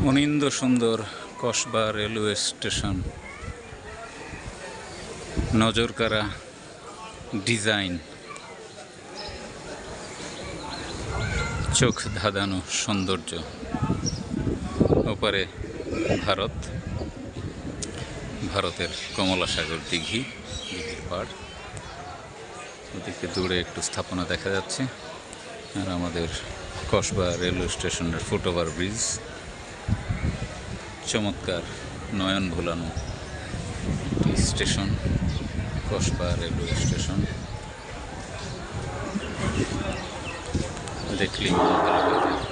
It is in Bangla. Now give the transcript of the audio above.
অনিন্দ সুন্দর কসবা রেলওয়ে স্টেশন, নজরকাড়া ডিজাইন, চোখ ধাঁধানো সৌন্দর্য। ওপারে ভারতের কমলা সাগর দিঘির পাড়। ওদিকে দূরে একটু স্থাপনা দেখা যাচ্ছে। আর আমাদের কসবা রেলওয়ে স্টেশনের ফুটওভার ব্রিজ, চমৎকার নয়ন ভোলানো একটি স্টেশন কসবা রেলওয়ে স্টেশন। দেখলেই মন ভালো হয়ে যায়।